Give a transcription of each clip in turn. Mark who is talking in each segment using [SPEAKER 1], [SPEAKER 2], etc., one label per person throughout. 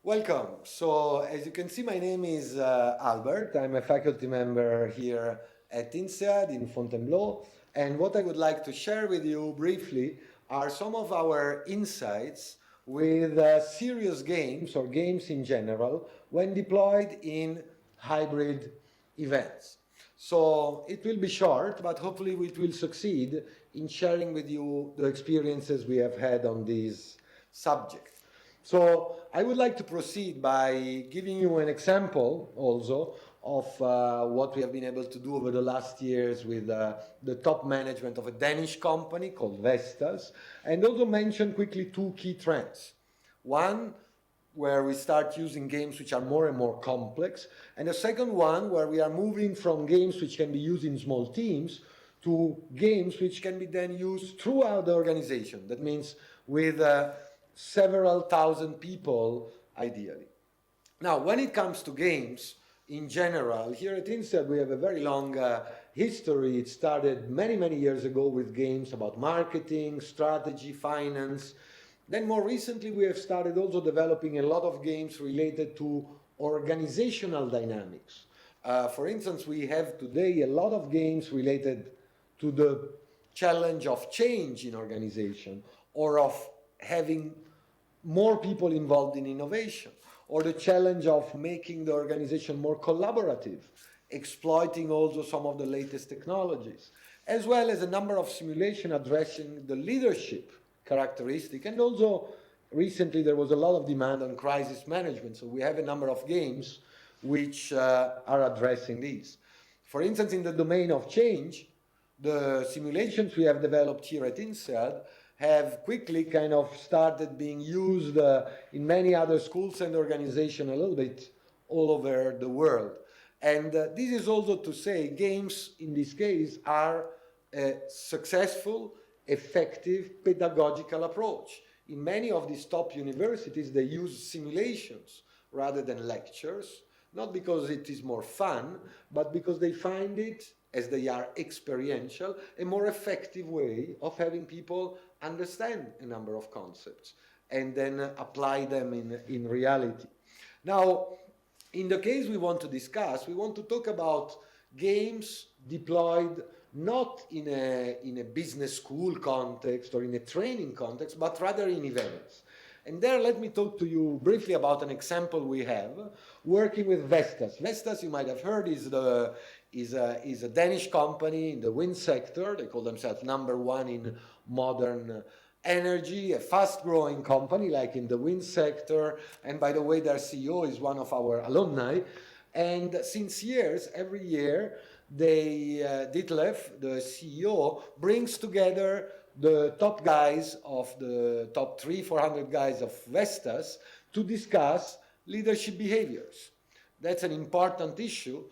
[SPEAKER 1] Welcome. So, as you can see, my name is Albert. I'm a faculty member here at INSEAD in Fontainebleau. And what I would like to share with you briefly are some of our insights with serious games or games in general when deployed in hybrid events. So it will be short, but hopefully it will succeed in sharing with you the experiences we have had on these subjects. So I would like to proceed by giving you an example also of what we have been able to do over the last years with the top management of a Danish company called Vestas, and also mention quickly two key trends. One, where we start using games which are more and more complex, and the second one where we are moving from games which can be used in small teams to games which can be then used throughout the organization. That means with several thousand people, ideally. Now, when it comes to games, in general, here at INSEAD we have a very long history. It started many, many years ago with games about marketing, strategy, finance. Then more recently we have started also developing a lot of games related to organizational dynamics. For instance, we have today a lot of games related to the challenge of change in organization, or of having more people involved in innovation, or the challenge of making the organization more collaborative, exploiting also some of the latest technologies, as well as a number of simulations addressing the leadership characteristic. And also recently there was a lot of demand on crisis management, so we have a number of games which are addressing these. For instance, in the domain of change, the simulations we have developed here at INSEAD have quickly kind of started being used in many other schools and organizations a little bit all over the world. And this is also to say games in this case are a successful, effective pedagogical approach. In many of these top universities, they use simulations rather than lectures, not because it is more fun, but because they find it, as they are experiential, a more effective way of having people understand a number of concepts and then apply them in reality. Now, in the case we want to discuss, we want to talk about games deployed not in a business school context or in a training context, but rather in events. And there, let me talk to you briefly about an example we have working with Vestas. Vestas, you might have heard, is a Danish company in the wind sector. They call themselves #1 in modern energy, a fast-growing company like in the wind sector. And by the way, their CEO is one of our alumni. And since years, every year, Ditlev, the CEO, brings together the top guys of the top 300-400 guys of Vestas to discuss leadership behaviors. That's an important issue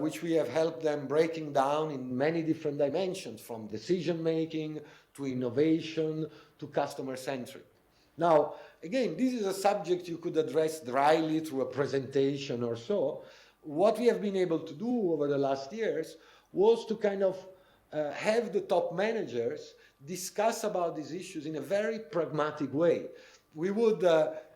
[SPEAKER 1] which we have helped them breaking down in many different dimensions, from decision-making to innovation to customer-centric. Now, again, this is a subject you could address dryly through a presentation or so. What we have been able to do over the last years was to kind of have the top managers discuss about these issues in a very pragmatic way. We would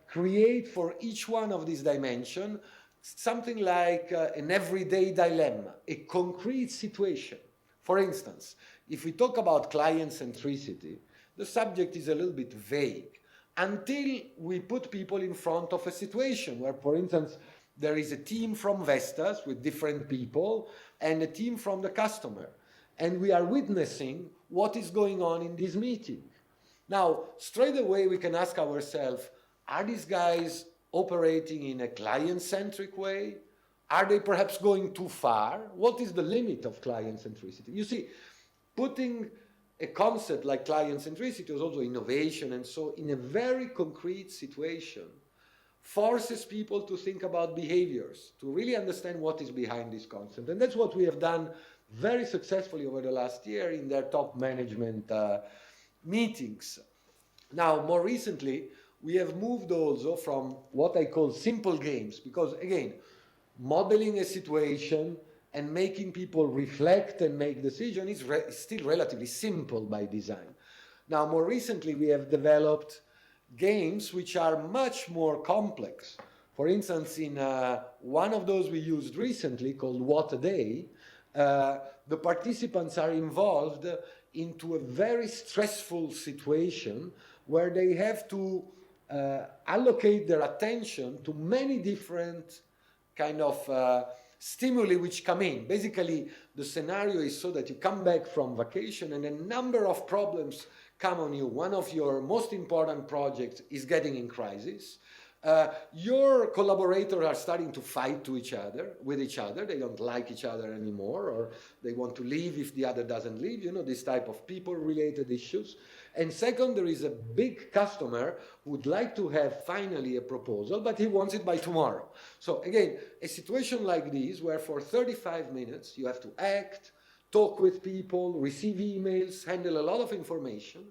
[SPEAKER 1] create for each one of these dimensions something like an everyday dilemma, a concrete situation. For instance, if we talk about client centricity, the subject is a little bit vague until we put people in front of a situation where, for instance, there is a team from Vestas with different people and a team from the customer. And we are witnessing what is going on in this meeting. Now, straight away we can ask ourselves, are these guys operating in a client-centric way? Are they perhaps going too far? What is the limit of client centricity? You see, putting a concept like client centricity is also innovation, and so in a very concrete situation, forces people to think about behaviors, to really understand what is behind this concept. And that's what we have done very successfully over the last year in their top management meetings. Now, more recently, we have moved also from what I call simple games, because again, modeling a situation and making people reflect and make decisions is still relatively simple by design. Now, more recently, we have developed games which are much more complex. For instance, in one of those we used recently called What a Day, the participants are involved into a very stressful situation where they have to allocate their attention to many different kind of stimuli which come in. Basically, the scenario is so that you come back from vacation and a number of problems come on you. One of your most important projects is getting in crisis. Your collaborators are starting to fight with each other. They don't like each other anymore, or they want to leave if the other doesn't leave, you know, this type of people-related issues. And second, there is a big customer who would like to have finally a proposal, but he wants it by tomorrow. So again, a situation like this, where for 35 minutes you have to act, talk with people, receive emails, handle a lot of information.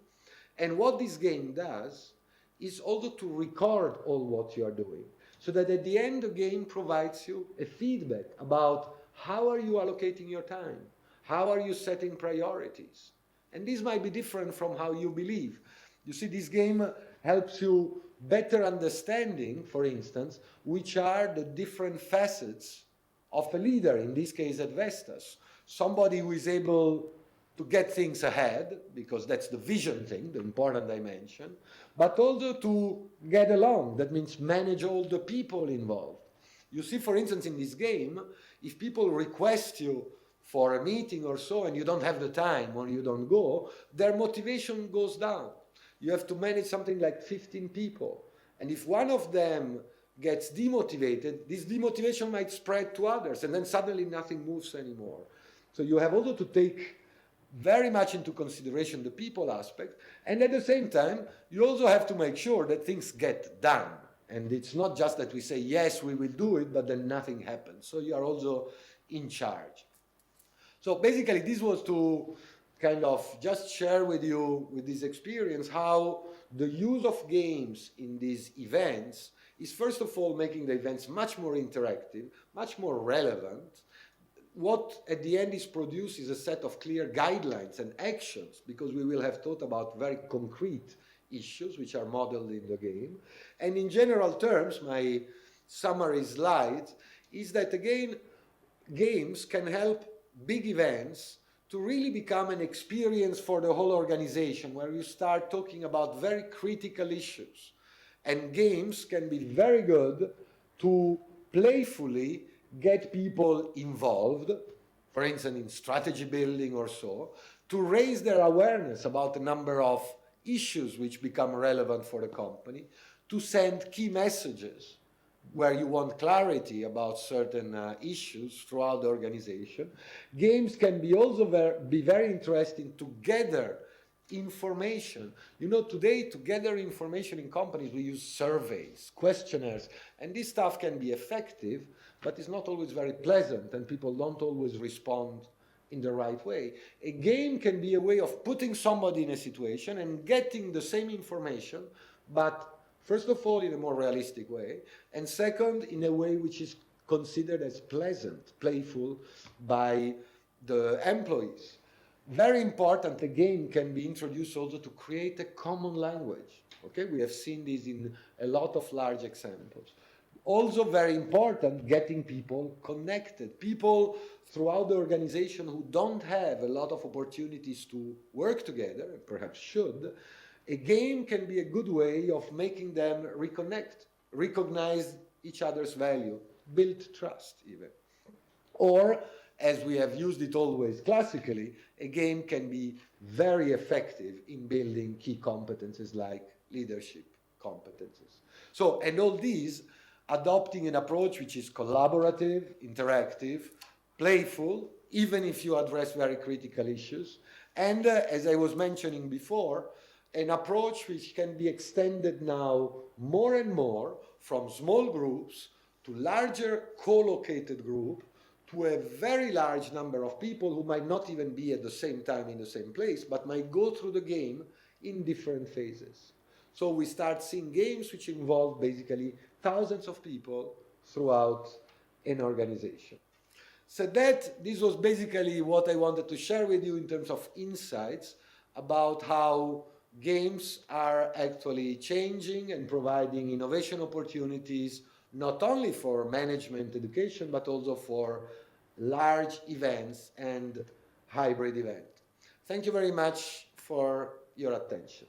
[SPEAKER 1] And what this game does is also to record all what you are doing, so that at the end the game provides you a feedback about how are you allocating your time, how are you setting priorities. And this might be different from how you believe. You see, this game helps you better understanding, for instance, which are the different facets of a leader, in this case at Vestas. Somebody who is able to get things ahead, because that's the vision thing, the important dimension, but also to get along. That means manage all the people involved. You see, for instance, in this game, if people request you for a meeting or so and you don't have the time or you don't go, their motivation goes down. You have to manage something like 15 people. And if one of them gets demotivated, this demotivation might spread to others, and then suddenly nothing moves anymore. So you have also to take very much into consideration the people aspect, and at the same time, you also have to make sure that things get done. And it's not just that we say, yes, we will do it, but then nothing happens. So you are also in charge. So basically, this was to kind of just share with you, with this experience, how the use of games in these events is, first of all, making the events much more interactive, much more relevant. What at the end is produced is a set of clear guidelines and actions, because we will have thought about very concrete issues which are modeled in the game. And in general terms, my summary slide is that, again, games can help big events to really become an experience for the whole organization, where you start talking about very critical issues. And games can be very good to playfully get people involved, for instance, in strategy building or so, to raise their awareness about a number of issues which become relevant for the company, to send key messages where you want clarity about certain issues throughout the organization. Games can be also be very interesting to gather information. You know, today to gather information in companies, we use surveys, questionnaires, and this stuff can be effective, but it's not always very pleasant, and people don't always respond in the right way. A game can be a way of putting somebody in a situation and getting the same information, but first of all, in a more realistic way, and second, in a way which is considered as pleasant, playful by the employees. Very important, a game can be introduced also to create a common language. Okay, we have seen this in a lot of large examples. Also very important, getting people connected. People throughout the organization who don't have a lot of opportunities to work together, and perhaps should, a game can be a good way of making them reconnect, recognize each other's value, build trust even. Or, as we have used it always classically, a game can be very effective in building key competences like leadership competences. So, and all these, adopting an approach which is collaborative, interactive, playful, even if you address very critical issues, and as I was mentioning before, an approach which can be extended now more and more from small groups to larger co-located group, to a very large number of people who might not even be at the same time in the same place, but might go through the game in different phases. So we start seeing games which involve basically thousands of people throughout an organization. So this was basically what I wanted to share with you in terms of insights about how games are actually changing and providing innovation opportunities, not only for management education, but also for large events and hybrid events. Thank you very much for your attention.